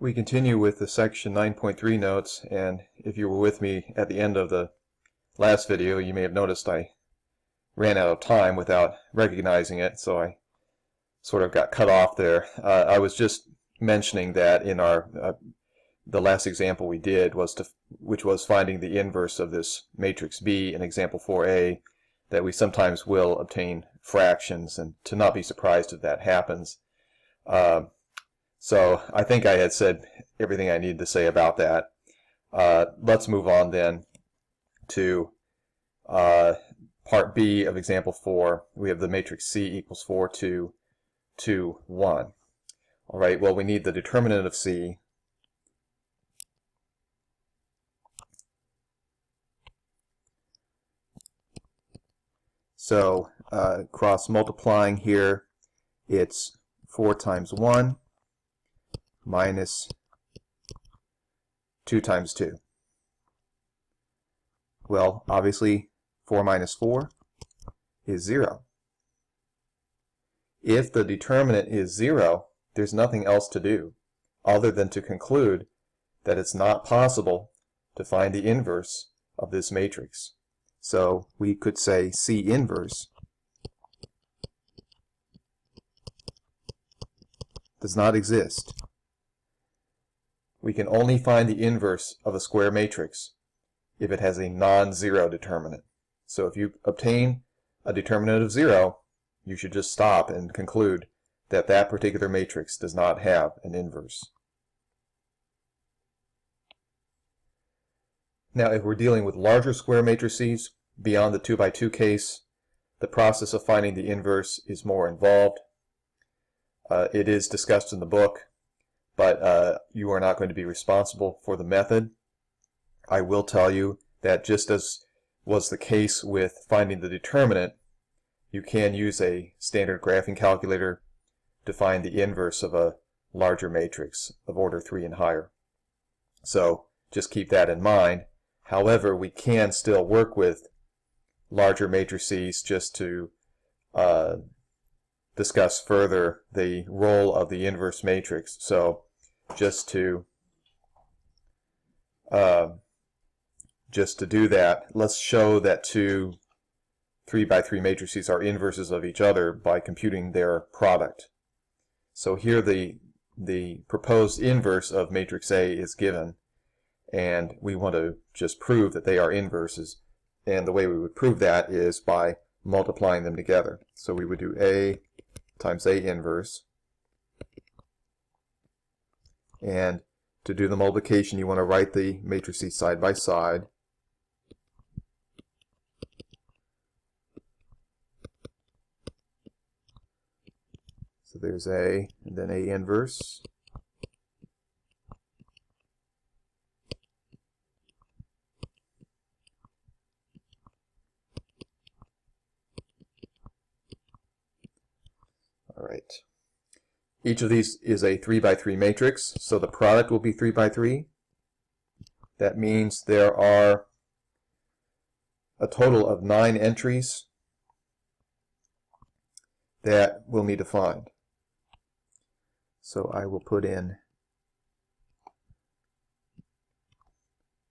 We continue with the section 9.3 notes, and if you were with me at the end of the last video, you may have noticed I ran out of time without recognizing it, so I sort of got cut off there. I was just mentioning that in our the last example we did was which was finding the inverse of this matrix B in example 4a, that we sometimes will obtain fractions, and to not be surprised if that happens. So I think I had said everything I needed to say about that. Let's move on then to part B of example 4. We have the matrix C equals 4, 2, 2, 1. All right, well, we need the determinant of C. So cross multiplying here, it's 4 times 1 minus 2 times 2. Well, obviously 4 minus 4 is 0. If the determinant is 0, there's nothing else to do other than to conclude that it's not possible to find the inverse of this matrix. So we could say C inverse does not exist. We can only find the inverse of a square matrix if it has a non-zero determinant. So if you obtain a determinant of 0, you should just stop and conclude that that particular matrix does not have an inverse. Now, if we're dealing with larger square matrices beyond the 2 by 2 case, the process of finding the inverse is more involved. It is discussed in the book, but you are not going to be responsible for the method. I will tell you that just as was the case with finding the determinant, you can use a standard graphing calculator to find the inverse of a larger matrix of order 3 and higher. So just keep that in mind. However, we can still work with larger matrices just to discuss further the role of the inverse matrix. So just to do that, let's show that two 3 by 3 matrices are inverses of each other by computing their product. So here the proposed inverse of matrix A is given, and we want to just prove that they are inverses. And the way we would prove that is by multiplying them together. So we would do A times A inverse. And to do the multiplication, you want to write the matrices side by side. So there's A, and then A inverse. All right. Each of these is a 3 by 3 matrix, so the product will be 3 by 3. That means there are a total of 9 entries that we'll need to find. So I will put in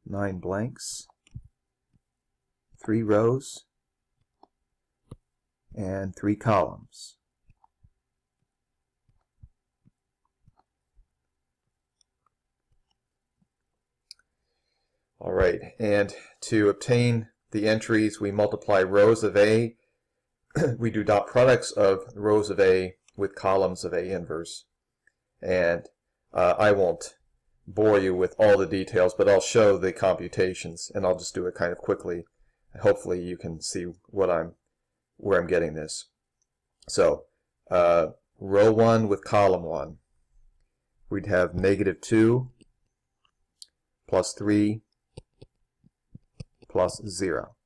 9 blanks, 3 rows, and 3 columns. All right, and to obtain the entries, we multiply rows of A. We do dot products of rows of A with columns of A inverse. And I won't bore you with all the details, but I'll show the computations, and I'll just do it kind of quickly. Hopefully you can see where I'm getting this. So row 1 with column 1, we'd have -2 plus 3 plus 0.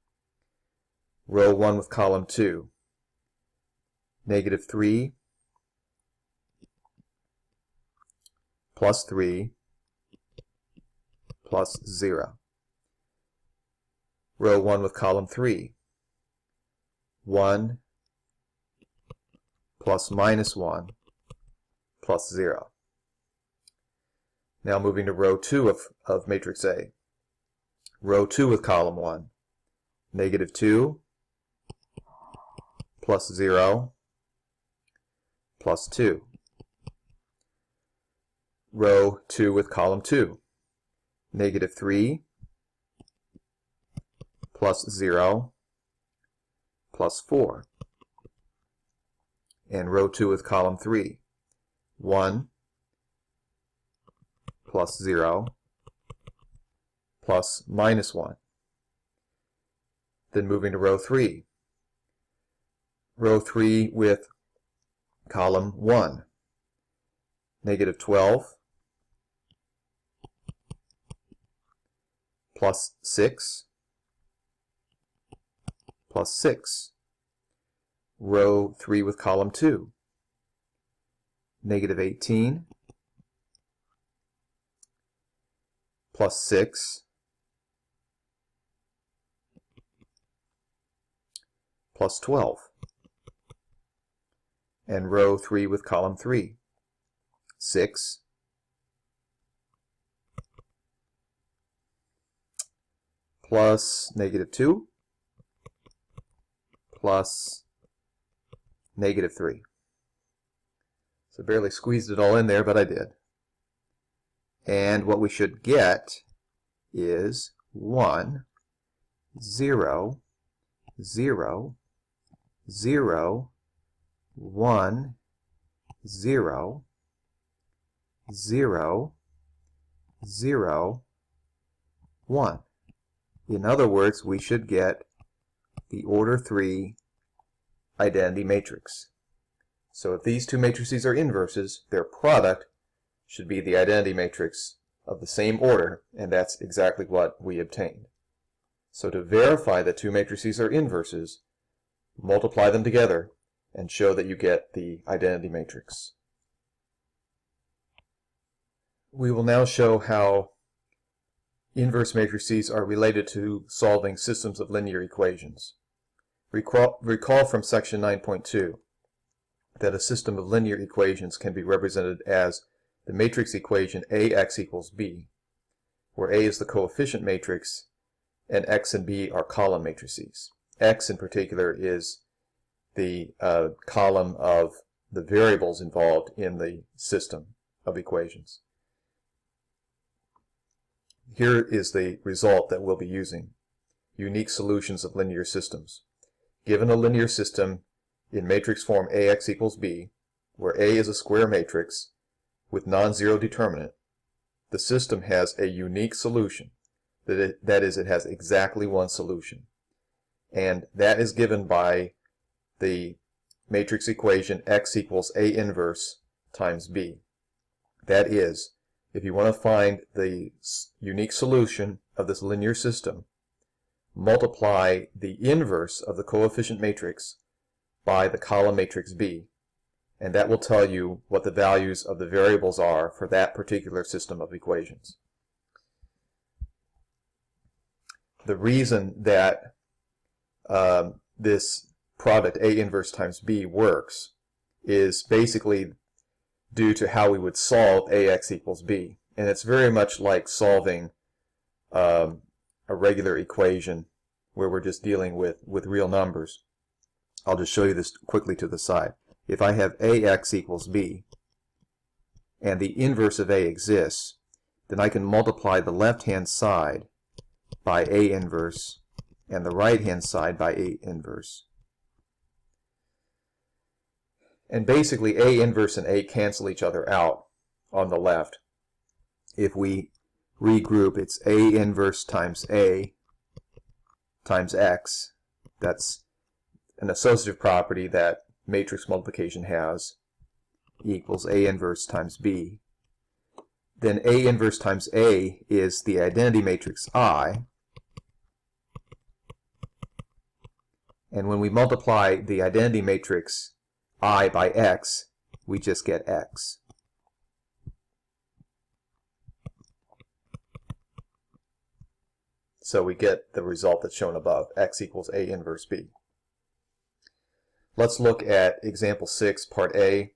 Row 1 with column 2, -3 plus 3 plus 0. Row 1 with column 3, 1 plus -1 plus 0. Now moving to row 2 of matrix A. Row 2 with column 1. -2 plus 0 plus 2. Row 2 with column 2. -3 plus 0 plus 4. And row 2 with column 3. 1 plus 0 plus -1. Then moving to row 3. Row 3 with column 1. -12 plus 6 plus 6. Row 3 with column 2. -18 plus 6 plus 12. And row 3 with column 3. 6 plus -2 plus -3. So barely squeezed it all in there, but I did. And what we should get is 1, 0, 0, 0, 1, 0, 0, 0, 1. In other words, we should get the order 3 identity matrix. So if these two matrices are inverses, their product should be the identity matrix of the same order, and that's exactly what we obtained. So to verify that two matrices are inverses, multiply them together and show that you get the identity matrix. We will now show how inverse matrices are related to solving systems of linear equations. Recall from section 9.2 that a system of linear equations can be represented as the matrix equation AX equals B, where A is the coefficient matrix and X and B are column matrices. X in particular is the column of the variables involved in the system of equations. Here is the result that we'll be using. Unique solutions of linear systems. Given a linear system in matrix form AX equals B, where A is a square matrix with non-zero determinant, the system has a unique solution. That is, it has exactly one solution. And that is given by the matrix equation X equals A inverse times B. That is, if you want to find the unique solution of this linear system, multiply the inverse of the coefficient matrix by the column matrix B, and that will tell you what the values of the variables are for that particular system of equations. The reason that this product A inverse times B works is basically due to how we would solve AX equals B. And it's very much like solving a regular equation where we're just dealing with real numbers. I'll just show you this quickly to the side. If I have AX equals B and the inverse of A exists, then I can multiply the left-hand side by A inverse and the right-hand side by A inverse. And basically A inverse and A cancel each other out on the left. If we regroup, it's A inverse times A times X. That's an associative property that matrix multiplication has, equals A inverse times B. Then A inverse times A is the identity matrix I. And when we multiply the identity matrix I by X, we just get X. So we get the result that's shown above, X equals A inverse B. Let's look at example 6, part A,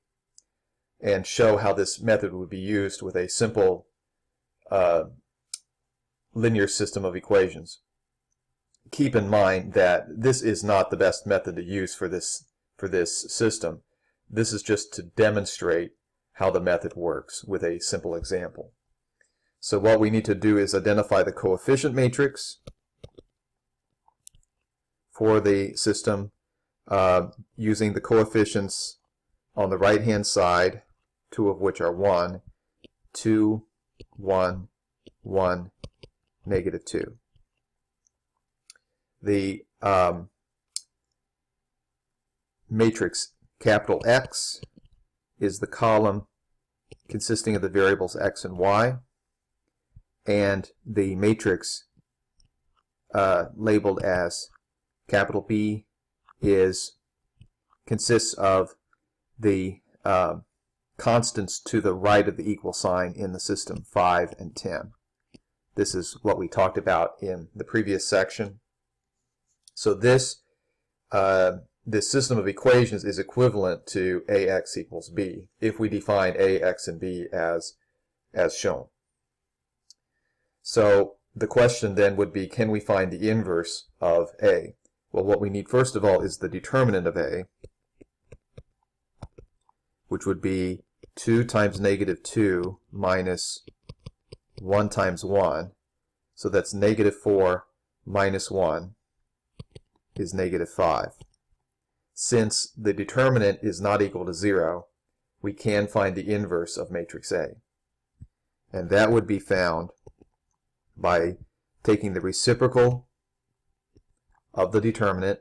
and show how this method would be used with a simple linear system of equations. Keep in mind that this is not the best method to use for this system. This is just to demonstrate how the method works with a simple example. So what we need to do is identify the coefficient matrix for the system using the coefficients on the right hand side, two of which are 1, 2, 1, 1, negative 2. The matrix capital X is the column consisting of the variables x and y, and the matrix labeled as capital B consists of the constants to the right of the equal sign in the system, 5 and 10. This is what we talked about in the previous section. So this system of equations is equivalent to AX equals B if we define A, X, and B as shown. So the question then would be, can we find the inverse of A? Well, what we need first of all is the determinant of A, which would be 2 times negative 2 minus 1 times 1. So that's negative 4 minus 1 is negative 5. Since the determinant is not equal to 0, we can find the inverse of matrix A. And that would be found by taking the reciprocal of the determinant,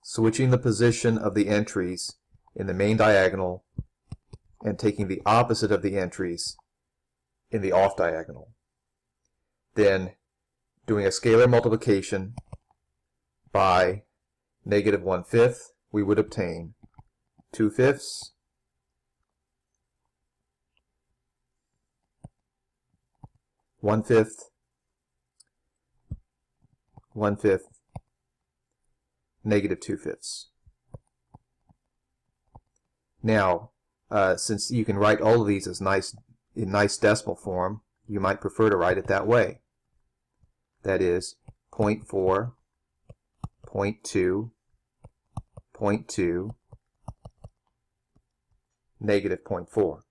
switching the position of the entries in the main diagonal, and taking the opposite of the entries in the off diagonal. Then doing a scalar multiplication by negative 1/5, we would obtain 2/5, 1/5, 1/5, negative 2/5. Now, since you can write all of these as in nice decimal form, you might prefer to write it that way. That is 0.4, 0.2, 0.2, negative 0.4.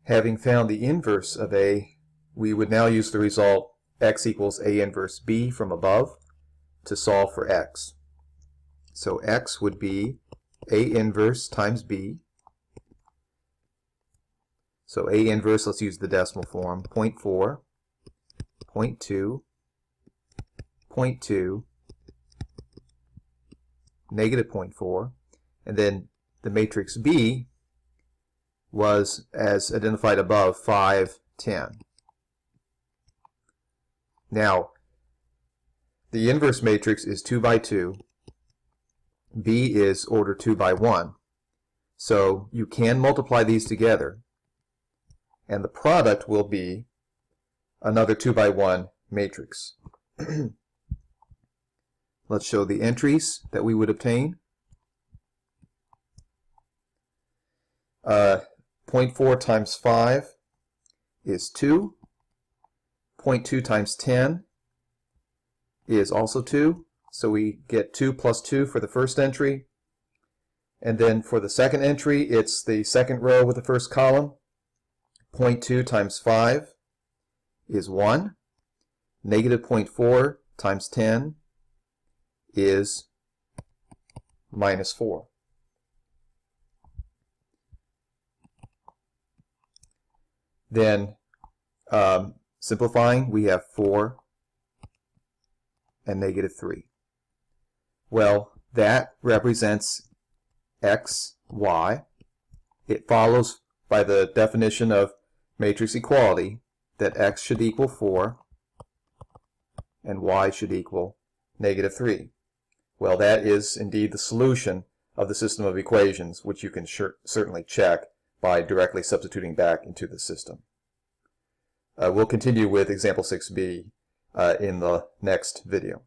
Having found the inverse of A, we would now use the result x equals A inverse B from above to solve for x. So x would be A inverse times B. So A inverse, let's use the decimal form, 0.4, 0.2, 0.2, negative 0.4, and then the matrix B was, as identified above, 5, 10. Now, the inverse matrix is 2 by 2. B is order 2 by 1. So you can multiply these together, and the product will be another 2 by 1 matrix. Let's show the entries that we would obtain. 0.4 times 5 is 2. 0.2 times 10 is also 2. So we get 2 plus 2 for the first entry. And then for the second entry, it's the second row with the first column. 0.2 times 5 is 1. Negative 0.4 times 10 is minus 4. Then simplifying, we have 4 and negative 3. Well, that represents x, y. It follows by the definition of matrix equality that x should equal 4 and y should equal negative 3. Well, that is indeed the solution of the system of equations, which you can certainly check by directly substituting back into the system. We'll continue with example 6b in the next video.